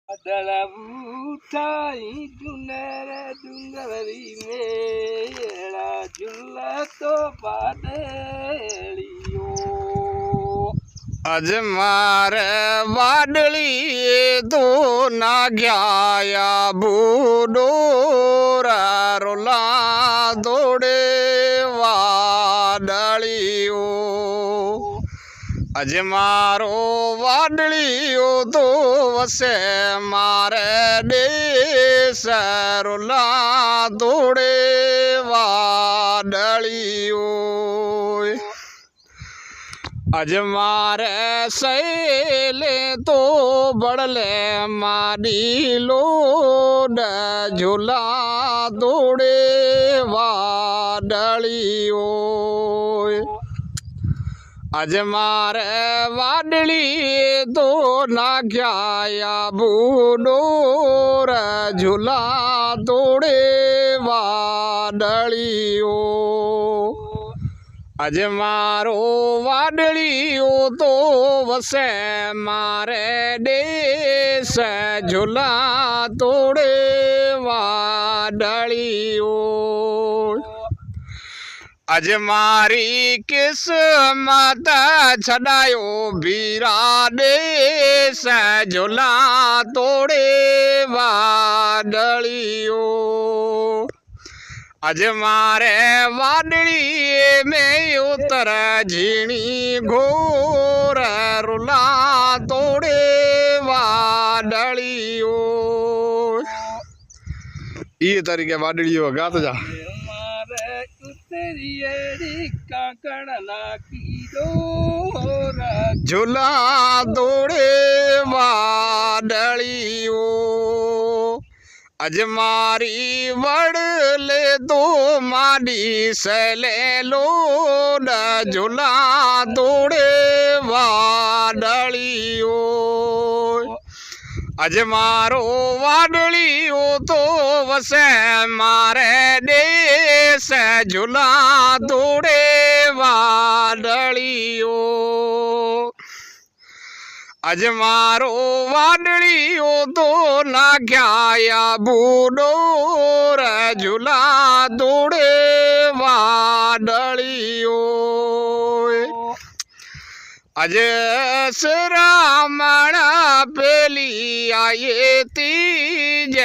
डलबूठाई डुनर डुंगरी मेरा झुल्ला तो बादलियो अज मारे वाडली तो ना गया बूडोरा रोला दौड़े वाडलियो अज मारो वाडलियो तो वसे मारे देश रोला दौड़े वाडलियो अज मारे सैले तो बड़ले मारी लोड झूला दौड़े वाडलियो अज मारे वाडली तो नाख्या बूडोर झूला दौड़े वाडलियो अज मारो वाडलियो तो वसे मारे देश झूला तोड़े वाडलियो अज मारी किस्मत छड़ायो बीरा देश झूला तोड़े वाडलियो अज मारे वाडली में उतर झीणी घोर रुला तोड़े वाडलियो ये तरीके वाडलियो गात जा मारे उतरियड़ी काकड़ला की डोरा झूला तोड़े वाडलियो अज मारी वड़ले दो माडी सले लोड झूला तोड़े वाडलियो अज मारो वाडलियो तो वसे मारे देश झूला तोड़े वाडलियो अज मारो वाडलियो तो नाख्या बूडोर झूला दौड़े वाडलियो अज श्रावण पेली आये तीज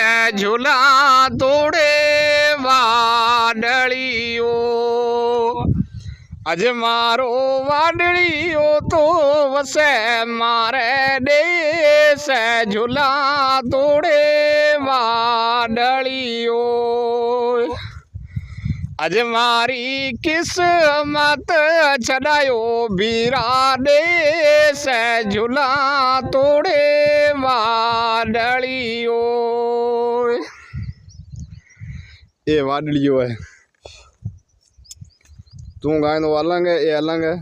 झूला दौड़े वाडलियो अज मारो वाडलियो तो वसे मारे देश झूला तोड़े वाडलियो अज मारी किस्मत छड़ायो बीरा देश झूला तोड़े वाडलियो ये वाडलियो है तू गाय अलग है ये अलग है।